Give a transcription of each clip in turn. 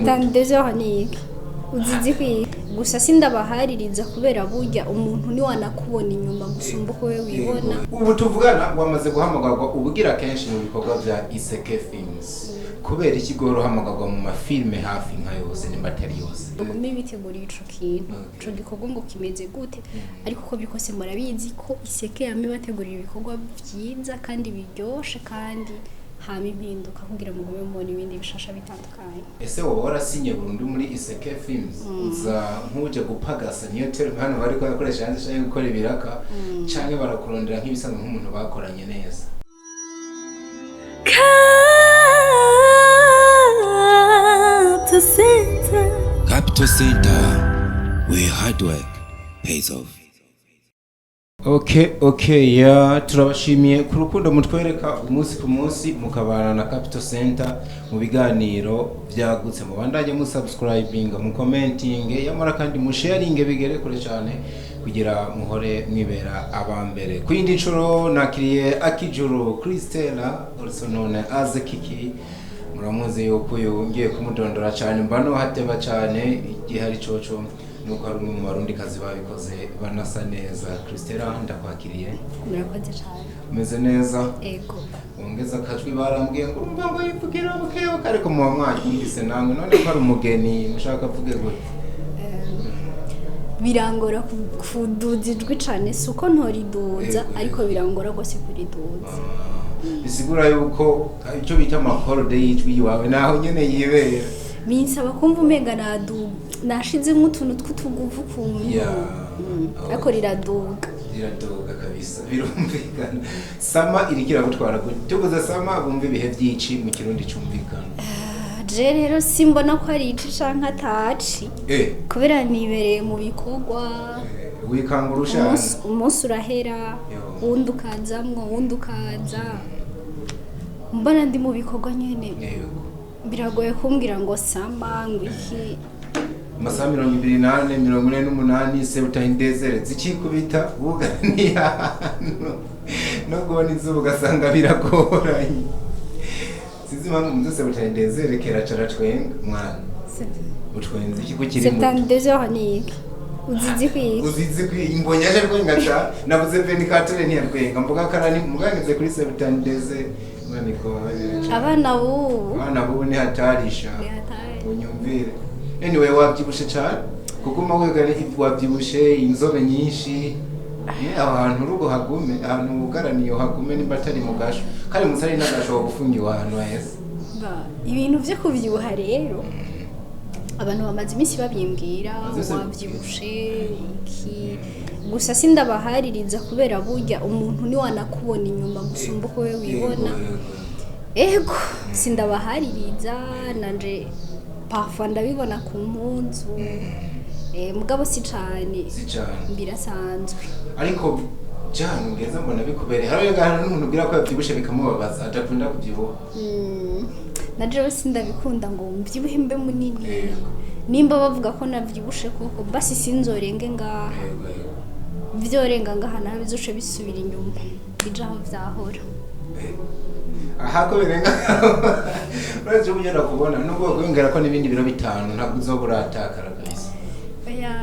72 heures ni uzizi kwi gusa sindabahaririza kubera burya umuntu ni wanakubona inyuma gusumba uko we wibona. Ubu tuvugana wamaze guhamagarwa ubugira kenshi mu bikorwa bya Iseke Films. Kubera ikigoro hamagarwa mu mafilme hafi nka yose n'imbatari yose. Mugume biteguriye ico kintu. Ico gikorwa ngo kimeze gute ariko ko bikose murabizi ko Iseke yame bategurira ibikorwa byiza kandi biryoshe kandi hama impinduka kugira ngo mubone ibindi bishasha bitandukanye. Ese wowe warasinye Burundi muri Iseke Films uza nkuje gupagasa niyo terme hano bari ko yakoresha hanze cyangwa gukora ibiraka cyangwa barakurondera nk'ibisanzwe nk'umuntu bakoranye neza. Capital Center, where hard work pays off. Okay, ya turabashimiye ku rukundo mutwereka umunsi ku munsi mukabana na Capital Center mu biganiro byagutse mu bandanye mu subscribing mu commenting yamara kandi mu sharing bigere kure cyane kugira muhore mwibera abambere kwindi ncuro nakiriye AKIJURU Christella also known as Kiki muramuzi yuko yongeye kumudondora cyane mbano hateba cyane igihe ari coco nuko ari mu Barundi kazi babikoze banasa neza. Christella ndakwakiriye. Murakoze cyane. Meze neza? Ego. Ongeza kajwi barambwiye ngo urumva ngo yivugira bukeyo ariko mu mwanyumvise namwe none ko ari umugeni mushaka vuge gute? Birangora kuduza ijwi cyane suko ntoriduza ariko birangora gose kuriduza. Bisigura yuko icyo bita amakorde y'ijwi wawe naho nyene yibera. Minsaba kumva umenga nashizemo utuntu tw'utuguvu kuntu. Ariko riraduga kabisa birumvikana. Sama irikira gutwara gute? Tubuza Sama bumve ibihe by'ici mu kirundi cyumvikana. Je rero simbona ko ari ici canka taci. Kubera nibereye mu bikorwa. Wikangurusha. Umunsi urahera. Wundi ukazamwo, wundi ukaza. Mbona ndi mu bikorwa nyene. Biragoye kumbwira ngo Sama ngo iki. Masaha 28 48 sebutahindezere zikikubita buganiya no gubona izuba ugasanga biragoranye. Sizi mpamvu muze sebutahindezere kera cara twenga mwana utwenze iki kukiri mu 72 heures ni uzizi kwi imbonyaje rwenga cha navuze 24 ni yarwenga mvuga karani muganize kuri sebutahindezere mwana ko abana bubu ni hatarisha unyumvire. Anyway wabyibushe cyane kuguma wegane wabyibushe inzobe nyinshi abantu rugo hagume ahantu ugaraniyo hagume nimbatari mugasho kare musari nagasho gufungiwa ahantu hese ibintu byo kubyuha rero abantu bamaze iminsi babimbwira wabyibushe iki gusa sindabahaririza kubera burya umuntu ni wanakubona inyuma gusumba uko we wibona. Ego sindabahaririza nanje parfois ndabibona ku mpunzu mugabo si cyane birasanzwe ariko cyane ngeze mbona bikubere hari gahana n'umuntu ugira ko yabyibushe bikamubabaza adakunda kubyibuha. Naje wese ndabikunda ngo mbyibuhe mbe munini nimba bavuga ko navyibushe koko basi sinzorenge ngaha byorenga ngaha nabizuce bisubira inyuma bijaho vyahora. Ahako birenga uraje unyara kubona nubwo kwingera ko nibindi biro bitanu ntabwo uzobura atakara kabisa. Oya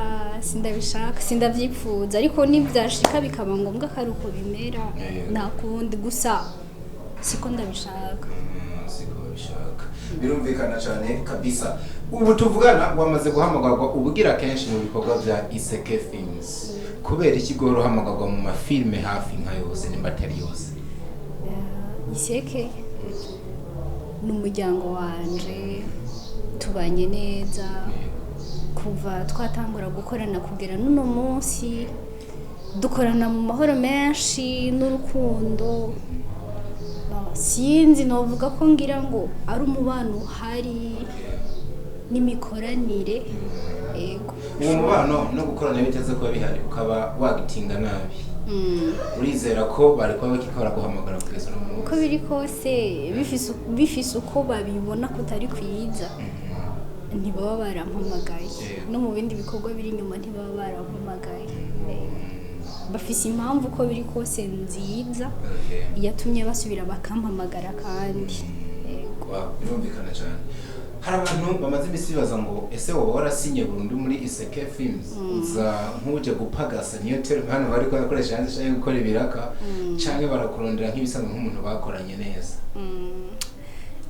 sindabishaka sindavyipfuza ariko nivyashika bikaba ngombwa karuko bimera nakundi gusa siko ndabishaka. Birumvikana cyane kabisa. Ubu tuvugana wamaze guhamagarwa ubugira kenshi mu bikorwa bya Iseke Films. Kubera ikigoro hamagarwa mu mafilme hafi nka yose n'imbatari yose. Iseke n'umuryango wanje tubanye neza kuva twatangura gukorana kugera n'uno munsi dukorana mu mahoro menshi n'urukundo. Sinzi novuga ko ngira ngo ari umubano hari n'imikoranire. Ego uwo mubano no gukorana biteze kuba bihari ukaba wagitinga nabi. Urizera ko bari kwa bakikora guhamagara kugeza no mu uko biri kose bifise uko babibona ko tari kwiza ntibaba barampamagaye no mu bindi bikorwa biri inyuma ntibaba barampamagaye. Bafise impamvu uko biri kose nziza yatumye basubira bakampamagara kandi birumvikana cyane. hari abantu bamaze imisi bibaza ngo ese wowe warasinye Burundi muri Iseke Films uza nk'uje gupagasa niyo terme hano bari koresha hanze cyangwa gukora ibiraka cyangwa barakurondera nk'ibisanzwe nk'umuntu bakoranye neza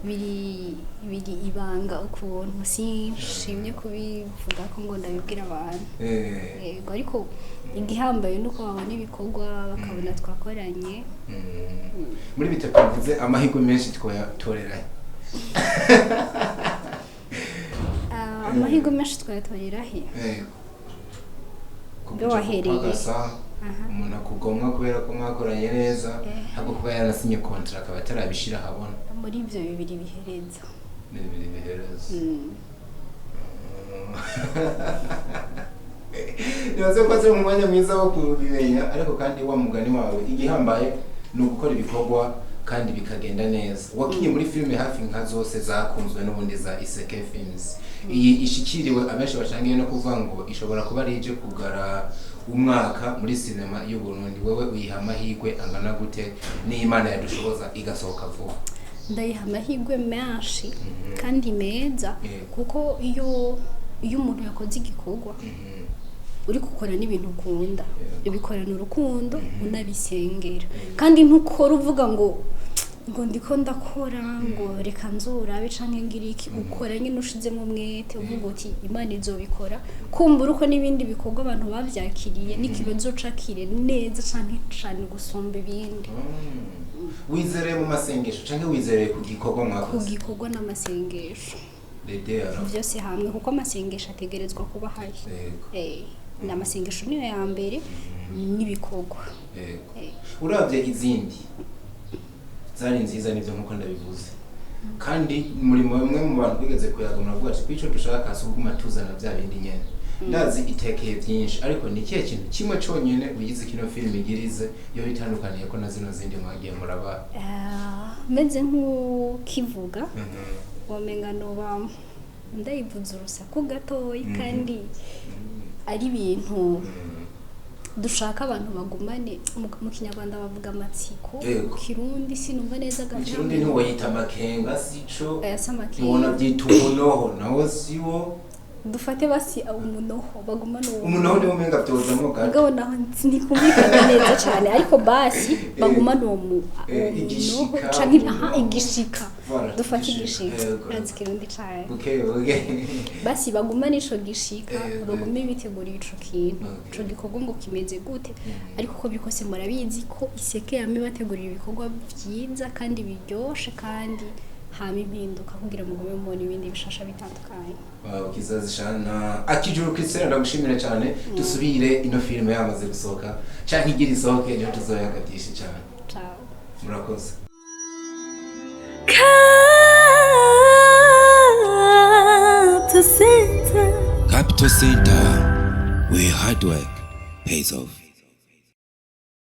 biri ibanga ukuntu sinshimye kubivuga ko ngo ndabibwira abantu yego ariko igihambaye nuko babona ibikorwa bakabona twakoranye muri bitatu bivuze amahirwe menshi twayatoreranye amahirwe menshi twayatorera he kubyo wahereye umuntu akugomwa kubera ko mwakoranye neza ahubwo kuba yaranasinye contract akaba atarabishira habona muri ibyo bibiri bihereza nibaze ko ari mu mwanya mwiza wo kubimenya ariko kandi wa mugani wawe igihambaye ni ugukora ibikorwa kandi bikagenda neza wakinye muri filime hafi nka zose zakunzwe n'ubundi za Iseke Films iyi ishikiriwe abenshi bashangiye no kuvuga ngo ishobora kuba rije kugara umwaka muri sinema y'u Burundi wewe uyiha amahirwe angana gute n'Imana yadushoboza igasohoka vuba ndayiha amahirwe menshi kandi meza kuko iyo umuntu yakoze igikorwa uri gukora n'ibintu ukunda ubikorana urukundo unabisengera kandi ntukora uvuga ngo ndiko ndakora ngo reka nzurabe canke ngiriki ukora nyine ushizemo umwete uvuga uti Imana izobikora kumbura uko n'ibindi bikorwa abantu bavyakiriye n'ikibazo cakire neza canke cane gusumba ibindi wizereye mu masengesho canke wizereye ku gikorwa mwakoze ku gikorwa n'amasengesho byose hamwe kuko amasengesho ategerezwa kuba hari n'amasengesho niyo ya mbere n'ibikorwa uravye izindi zari nziza nivyo nkuko ndabivuze kandi muri bamwe mu bantu bigeze kuyaga muravuga ati kwico dushaka asubuma tuzana bya bindi nyene ndazi itekeye byinshi ariko ni kiye kintu kimwe cyonyene uyize kino film igirize yo bitandukaniye ko na zino zindi mwagiye muraba meze nk'ukivuga wamenga noba ndayivuza urusaku gatoyi kandi ari ibintu dushaka abantu bagumane mu kinyarwanda bavuga amatsiko kirundi sinumva neza gato kirundi ni wayita makenga sico ubona byitunoho nawo siwo dufate basi umunoho bagumana umunoho ni umenga byozamo gato ngabo naho nikumvikana neza cyane ariko basi bagumana uwo igishika canke igishika dufate igishika ranzi kirundi cyane okay basi bagumana ico gishika bagume bitegura ico kintu ico gikorwa ngo kimeze gute ariko ko bikose murabizi ko Iseke yame bategurira ibikorwa byiza kandi biryoshe kandi hama impinduka kugira ngo mubone ibindi bishasha bitandukanye kizazi shana akijuru Christian ndagushimira cyane dusubire ino filime yamaze gusohoka cyangwa igira isohoke niho tuzoyagatisha cyane ciao murakoze Capital Center, where hard work pays off.